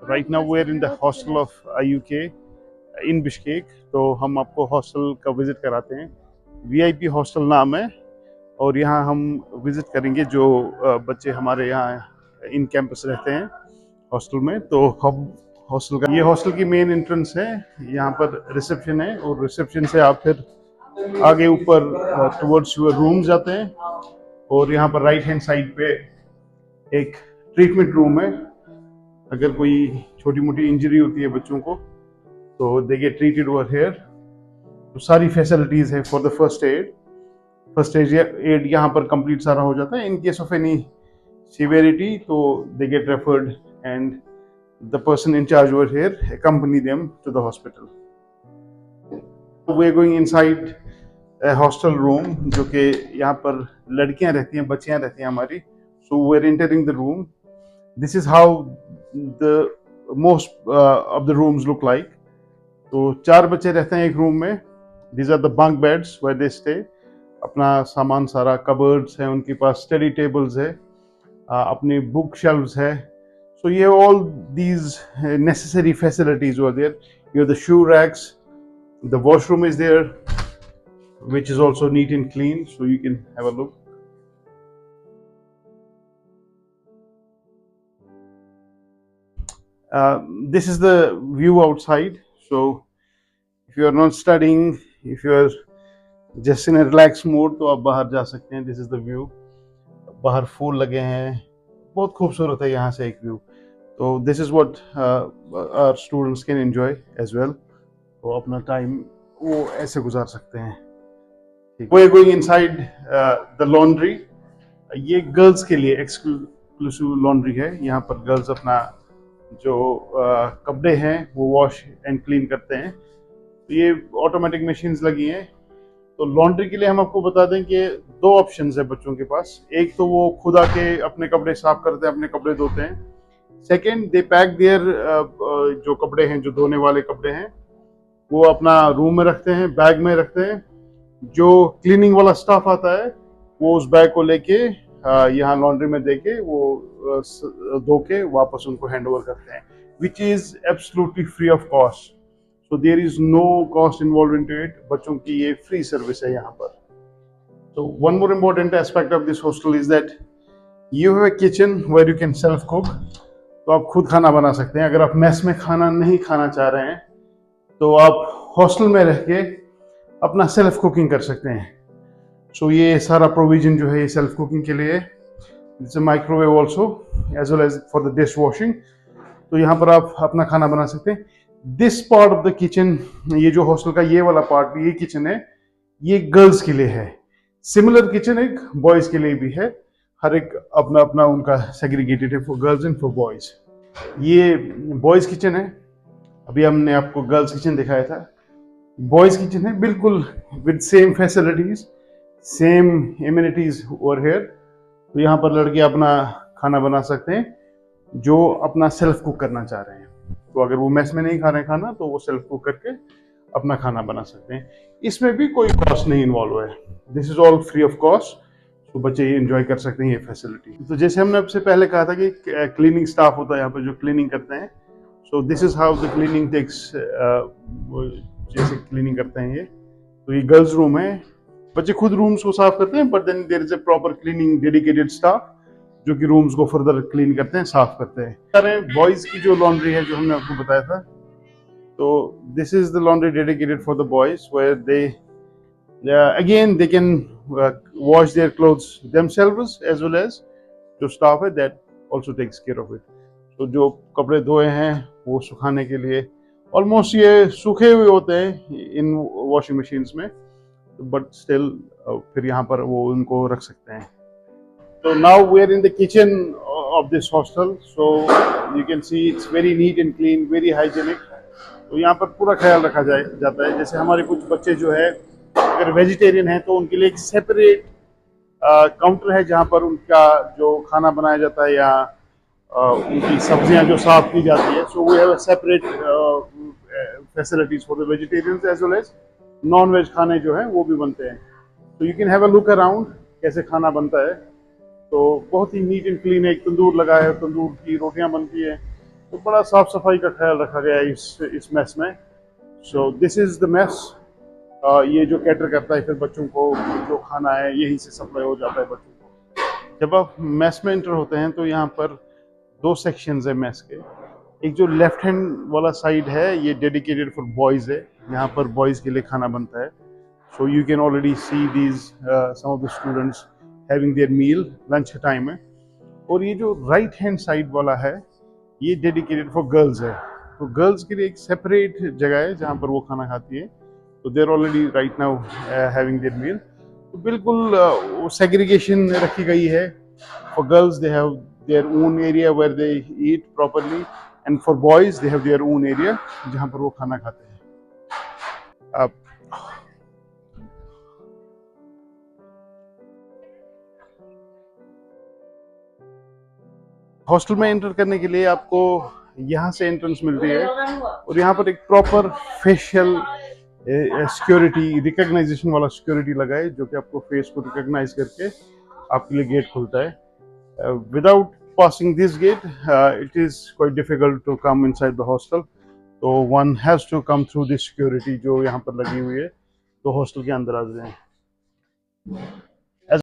Right now we're in the hostel of IUK in Bishkek. तो हम आपको hostel का विजिट कराते हैं। VIP हॉस्टल नाम है और यहाँ हम विजिट करेंगे जो बच्चे हमारे यहाँ इन कैंपस रहते हैं हॉस्टल में। तो हम हॉस्टल का ये हॉस्टल की मेन एंट्रेंस है। यहाँ पर रिसेप्शन है और रिसेप्शन से आप फिर आगे ऊपर टुवर्ड्स योर रूम जाते हैं और यहाँ पर राइट हैंड साइड पे एक ट्रीटमेंट रूम है। अगर कोई छोटी मोटी इंजरी होती है बच्चों को तो they gate treated over here. तो सारी फैसिलिटीज है फॉर द फर्स्ट एड यहाँ पर कंप्लीट सारा हो जाता है। In case of any severity तो they get referred and the person in charge over here accompany them to the hospital. We are going inside a hostel room जो कि यहाँ पर लड़कियाँ रहती हैं, बच्चियाँ रहती हैं हमारी। So we are entering the room. This is how the most of the rooms look like. तो 4 बच्चे रहते हैं एक रूम में। These are the bunk beds where they stay. अपना सामान सारा कबर्ड्स है उनके पास, स्टडी टेबल्स है, अपनी बुक शेल्व्स है। So you have all these necessary facilities over there. You have the shoe racks, the washroom is there, which is also neat and clean, so you can have a look. This is the view outside. So if you are not studying, if you are just in a relaxed mood, तो आप बाहर जा सकते हैं। This is the view. बाहर फूल लगे हैं, बहुत खूबसूरत है यहाँ से एक व्यू। तो this is what our students can enjoy as well. तो अपना टाइम वो ऐसे गुजार सकते हैं। We are going inside the laundry. ये गर्ल्स के लिए एक्सक्लूसिव लॉन्ड्री है। यहाँ पर गर्ल्स अपना जो कपड़े हैं वो वॉश एंड क्लीन करते हैं। तो ये ऑटोमेटिक मशीन्स लगी हैं। तो लॉन्ड्री के लिए हम आपको बता दें कि 2 ऑप्शंस है बच्चों के पास। एक तो वो खुद आके अपने कपड़े साफ करते हैं, अपने कपड़े धोते हैं। सेकंड, दे पैक देयर जो कपड़े हैं, जो धोने वाले कपड़े हैं, वो अपना रूम में रखते हैं, बैग में रखते हैं। जो क्लीनिंग वाला स्टाफ आता है वो उस बैग को लेके यहाँ लॉन्ड्री में देके वो धो के वापस उनको हैंड ओवर करते हैं, which is absolutely free of cost. So there is no cost involved into it. बच्चों की ये फ्री सर्विस है यहाँ पर। So one more important aspect of this hostel is that you have a kitchen where you can self cook. तो आप खुद खाना बना सकते हैं। अगर आप मेस में खाना नहीं खाना चाह रहे हैं तो आप हॉस्टल में रह के अपना सेल्फ कुकिंग कर सकते हैं। So ये सारा प्रोविजन जो है ये सेल्फ कुकिंग के लिए। It's a microwave also as well as for the dish washing. तो यहाँ पर आप अपना खाना बना सकते हैं। This part of the kitchen, ये जो हॉस्टल का ये वाला पार्ट भी, ये किचन है, ये गर्ल्स के लिए है। सिमिलर किचन एक बॉयज के लिए भी है। हर एक अपना अपना उनका सेग्रीगेटेड है for girls and for boys. ये बॉयज किचन है। अभी हमने आपको गर्ल्स किचन दिखाया था। बॉयज किचन है बिल्कुल with same facilities, same amenities over here. तो यहाँ पर लड़के अपना खाना बना सकते हैं जो अपना सेल्फ कुक करना चाह रहे हैं। तो अगर वो मेस में नहीं खा रहे हैं खाना तो वो सेल्फ कुक करके अपना खाना बना सकते हैं। इसमें भी कोई कॉस्ट नहीं इन्वॉल्व है। This is all free of cost. तो बच्चे ये एंजॉय कर सकते हैं ये फैसिलिटी। तो जैसे हमने आपसे पहले कहा था कि क्लीनिंग स्टाफ होता है यहाँ पर जो क्लीनिंग करते हैं। So this is how the cleaning takes, जैसे क्लीनिंग करते हैं ये। तो ये गर्ल्स रूम है। बच्चे खुद रूम्स को साफ करते हैं, but then there is a proper cleaning dedicated staff जो कि रूम्स को फर्दर क्लीन करते हैं, साफ करते हैं। बॉयज की जो लॉन्ड्री है जो हमने आपको बताया था, तो this is the laundry dedicated for the boys where they again they can wash their clothes themselves as well as जो स्टाफ है that also takes care of it. तो जो कपड़े धोए हैं वो सुखाने के लिए ऑलमोस्ट ये सूखे हुए होते हैं इन वॉशिंग मशीन्स में, बट स्टिल फिर यहाँ पर वो उनको रख सकते हैं। So now we are in the kitchen of this hostel. So you can see it's very neat and clean, very hygienic. तो यहाँ पर पूरा ख्याल रखा जाता है। जैसे हमारे कुछ बच्चे जो है अगर वेजिटेरियन हैं तो उनके लिए एक सेपरेट काउंटर है जहाँ पर उनका जो खाना बनाया जाता है या उनकी सब्जियाँ जो साफ की जाती है। So we have a separate facilities for the vegetarians as well as non-veg खाने जो हैं वो भी बनते हैं। So you can have a look around कैसे खाना बनता है। तो बहुत ही नीट एंड क्लीन है। एक तंदूर लगा है, तंदूर की रोटियां बनती है। तो बड़ा साफ सफाई का ख्याल रखा गया है इस मेस में। सो दिस इज द मेस। ये जो कैटर करता है फिर बच्चों को जो खाना है यहीं से सप्लाई हो जाता है बच्चों को। जब आप मेस में एंटर होते हैं तो यहाँ पर दो सेक्शंस है मेस के। एक जो लेफ्ट हैंड वाला साइड है ये डेडिकेटेड फॉर बॉयज़ है, यहाँ पर बॉयज़ के लिए खाना बनता है। So you can already see these some of the students having their meal, lunch time है। और ये जो राइट हैंड साइड वाला है ये डेडिकेटेड फॉर गर्ल्स है। तो गर्ल्स के लिए एक सेपरेट जगह है जहाँ पर वो खाना खाती है। तो they're already right now having their meal. तो बिल्कुल वो सेग्रीगेशन रखी गई है। For girls they have their own area where they eat properly, and for boys they have their own area जहाँ पर वो खाना खाते हैं। अब हॉस्टल में एंटर करने के लिए आपको यहाँ से एंट्रेंस मिलती है और यहाँ पर एक प्रॉपर फेशियल सिक्योरिटी रिकॉग्नाइजेशन वाला सिक्योरिटी लगा है जो कि आपको फेस को रिकॉग्नाइज करके आपके लिए गेट खुलता है। Without passing this gate it is quite difficult to come inside the hostel. तो one has to come through this security जो यहाँ पर लगी हुई है तो हॉस्टल के अंदर आ जाए।